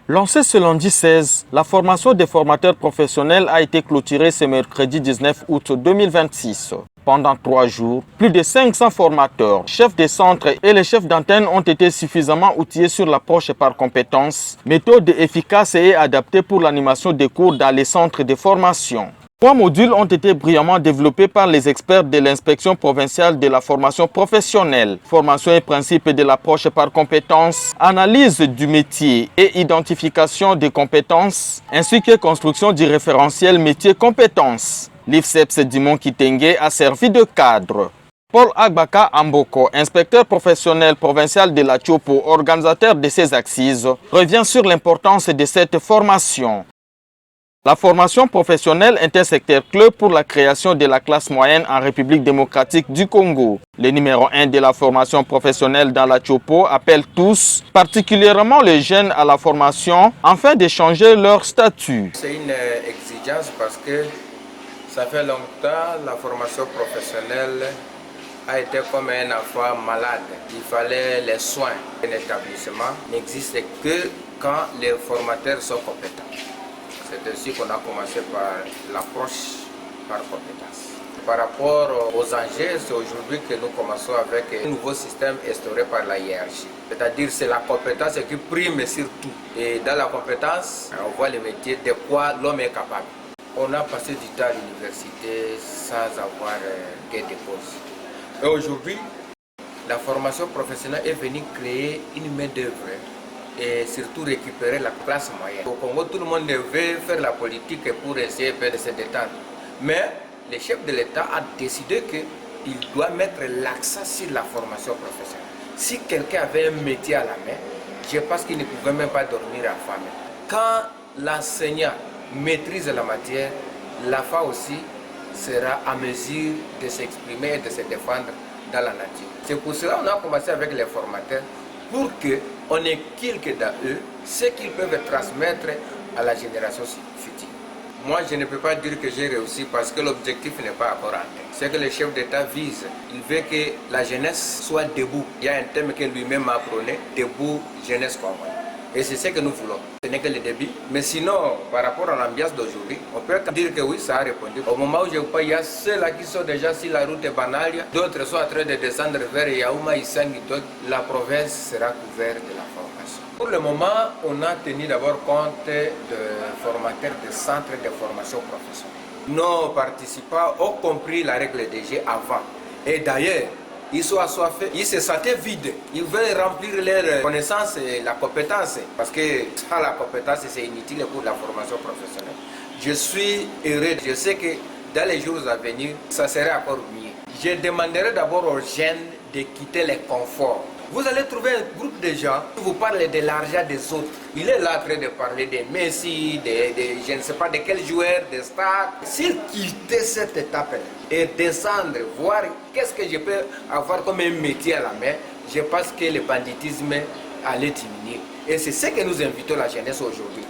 Lancée ce lundi 16, la formation des formateurs professionnels a été clôturée ce mercredi 19 août 2026. Pendant 3 jours, plus de 500 formateurs, chefs de centre et les chefs d'antenne ont été suffisamment outillés sur l'approche par compétences, méthode efficace et adaptée pour l'animation des cours dans les centres de formation. 3 modules ont été brillamment développés par les experts de l'inspection provinciale de la formation professionnelle. Formation et principes de l'approche par compétences, analyse du métier et identification des compétences, ainsi que construction du référentiel métier compétences. L'IFSEPS Dimon Kitenge a servi de cadre. Paul Agbaka Amboko, inspecteur professionnel provincial de la Tchopo, organisateur de ces assises, revient sur l'importance de cette formation. La formation professionnelle est un secteur clé pour la création de la classe moyenne en République démocratique du Congo. Le numéro 1 de la formation professionnelle dans la Tchopo appelle tous, particulièrement les jeunes, à la formation afin de changer leur statut. C'est une exigence parce que ça fait longtemps la formation professionnelle a été comme un enfant malade. Il fallait les soins. Un établissement n'existe que quand les formateurs sont compétents. C'est ainsi qu'on a commencé par l'approche par compétence. Par rapport aux enjeux, c'est aujourd'hui que nous commençons avec un nouveau système instauré par la hiérarchie. C'est-à-dire c'est la compétence qui prime sur tout. Et dans la compétence, on voit les métiers de quoi l'homme est capable. On a passé du temps à l'université sans avoir gain de cause. Et aujourd'hui, la formation professionnelle est venue créer une main-d'œuvre et surtout récupérer la classe moyenne. Au Congo, tout le monde veut faire la politique pour essayer de se détendre. Mais le chef de l'État a décidé qu'il doit mettre l'accent sur la formation professionnelle. Si quelqu'un avait un métier à la main, je pense qu'il ne pouvait même pas dormir affamé. Quand l'enseignant maîtrise la matière, la FA aussi sera à mesure de s'exprimer et de se défendre dans la nature. C'est pour cela qu'on a commencé avec les formateurs, pour qu'on inculque dans eux ce qu'ils peuvent transmettre à la génération future. Moi, je ne peux pas dire que j'ai réussi parce que l'objectif n'est pas encore atteint. C'est que le chef d'État vise. Il veut que la jeunesse soit debout. Il y a un thème que lui-même a prôné, debout, jeunesse congolaise. Et c'est ce que nous voulons. Ce n'est que le début. Mais sinon, par rapport à l'ambiance d'aujourd'hui, on peut dire que oui, ça a répondu. Au moment où je vous parle, il y a ceux-là qui sont déjà sur la route de Banalia. D'autres sont en train de descendre vers Yaouma, Isangi. Donc la province sera couverte de la formation. Pour le moment, on a tenu d'abord compte de formateurs de centres de formation professionnelle. Nos participants ont compris la règle des jeux avant. Et d'ailleurs, ils sont assoiffés, ils se sentaient vides. Ils veulent remplir leur connaissance et la compétence. Parce que sans la compétence, c'est inutile pour la formation professionnelle. Je suis heureux. Je sais que dans les jours à venir, ça serait encore mieux. Je demanderai d'abord aux jeunes de quitter les conforts. Vous allez trouver un groupe de gens qui vous parlent de l'argent des autres. Il est là en train de parler de Messi, je ne sais pas de quel joueur, de stars. S'il quittait cette étape et descendre, voir qu'est-ce que je peux avoir comme un métier à la main, je pense que le banditisme allait diminuer. Et c'est ce que nous invitons la jeunesse aujourd'hui,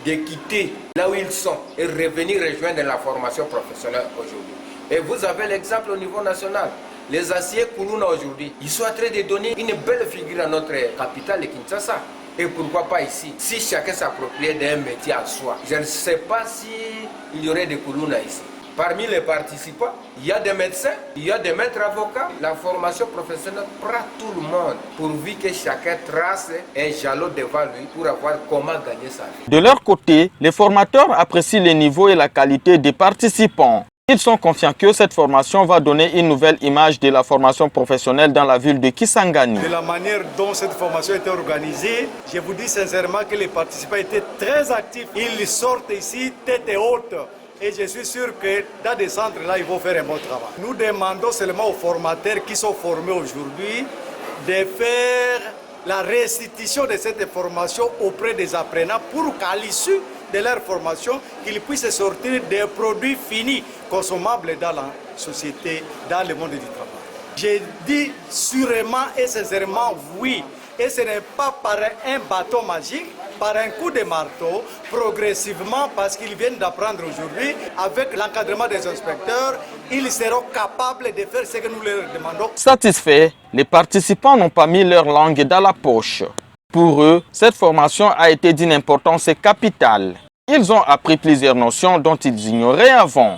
de quitter là où ils sont et revenir rejoindre la formation professionnelle aujourd'hui. Et vous avez l'exemple au niveau national. Les aciers Koulouna aujourd'hui, ils sont en train de donner une belle figure à notre capitale, Kinshasa. Et pourquoi pas ici? Si chacun s'appropriait d'un métier à soi. Je ne sais pas s'il y aurait des Koulouna ici. Parmi les participants, il y a des médecins, il y a des maîtres avocats. La formation professionnelle prend tout le monde, pourvu que chacun trace un jalon devant lui pour avoir comment gagner sa vie. De leur côté, les formateurs apprécient le niveau et la qualité des participants. Ils sont confiants que cette formation va donner une nouvelle image de la formation professionnelle dans la ville de Kisangani. De la manière dont cette formation était organisée, je vous dis sincèrement que les participants étaient très actifs. Ils sortent ici tête haute. Et je suis sûr que dans des centres là, ils vont faire un bon travail. Nous demandons seulement aux formateurs qui sont formés aujourd'hui de faire la restitution de cette formation auprès des apprenants pour qu'à l'issue de leur formation, qu'ils puissent sortir des produits finis, consommables dans la société, dans le monde du travail. Je dis sûrement et sincèrement oui. Et ce n'est pas par un bâton magique, par un coup de marteau, progressivement, parce qu'ils viennent d'apprendre aujourd'hui, avec l'encadrement des inspecteurs, ils seront capables de faire ce que nous leur demandons. Satisfaits, les participants n'ont pas mis leur langue dans la poche. Pour eux, cette formation a été d'une importance capitale. Ils ont appris plusieurs notions dont ils ignoraient avant.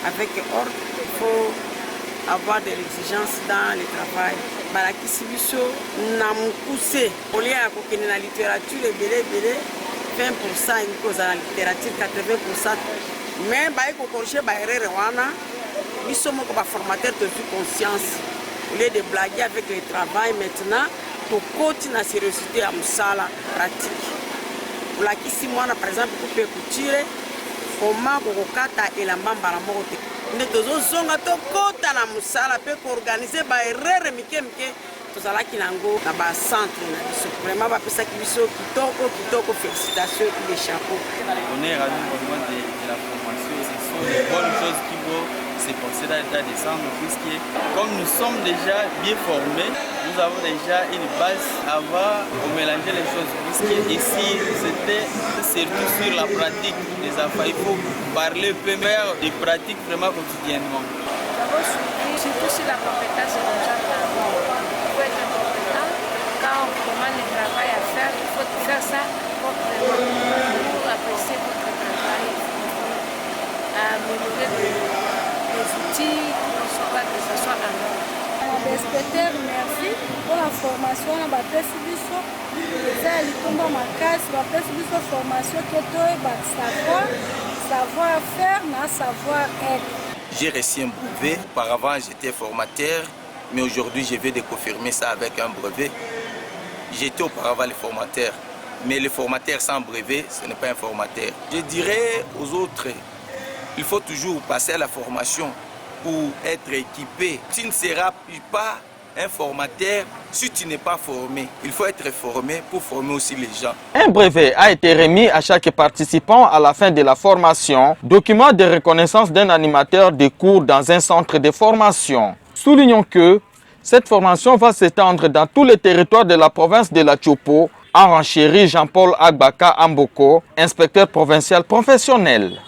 Avec ordre, il faut avoir de l'exigence dans le travail. Balakisi biso na mukuse olia ko kene na littérature belé 20% il cause na littérature 80%. Mais ba ko corriger ba erreur wana biso moko ba formateur de conscience. Au lieu de blaguer avec le travail maintenant, to côté na sérieuxité à musala pratique. Balakisi mwana par exemple ko pe couture comment kokata elamba la moto ne tozozonga tokota na musala pe koorganiser ba erreur mike tozalaki nango na ba centre na biso vraiment bapesaki biso kitoko félicitations et chapeau. On est ravis de la formation, ce sont les bonnes choses qui vont se passer dans l'état des centres puisque comme nous sommes déjà bien formés, nous avons déjà une base avant de mélanger les choses puisque ici c'était surtout sur la pratique des affaires, il faut parler peu meilleur des pratiques vraiment quotidiennement. Surtout sur la compétence de nos gens, il faut être compétent quand on demande le travail à faire, il faut faire ça proprement pour apprécier votre travail, améliorer les outils, que ce soit en ordre. Inspecteur, merci pour la formation. On a fait biso. Ça, il tombe dans ma casse. On a fait biso formation qui est savoir faire, mais savoir être. J'ai reçu un brevet. Auparavant, j'étais formateur, mais aujourd'hui, je vais de confirmer ça avec un brevet. J'étais auparavant le formateur, mais le formateur sans brevet, ce n'est pas un formateur. Je dirais aux autres, il faut toujours passer à la formation pour être équipé. Tu ne seras pas un formateur si tu n'es pas formé. Il faut être formé pour former aussi les gens. Un brevet a été remis à chaque participant à la fin de la formation, document de reconnaissance d'un animateur de cours dans un centre de formation. Soulignons que cette formation va s'étendre dans tous les territoires de la province de la Tchopo, a renchéri Jean-Paul Agbaka Amboko, inspecteur provincial professionnel.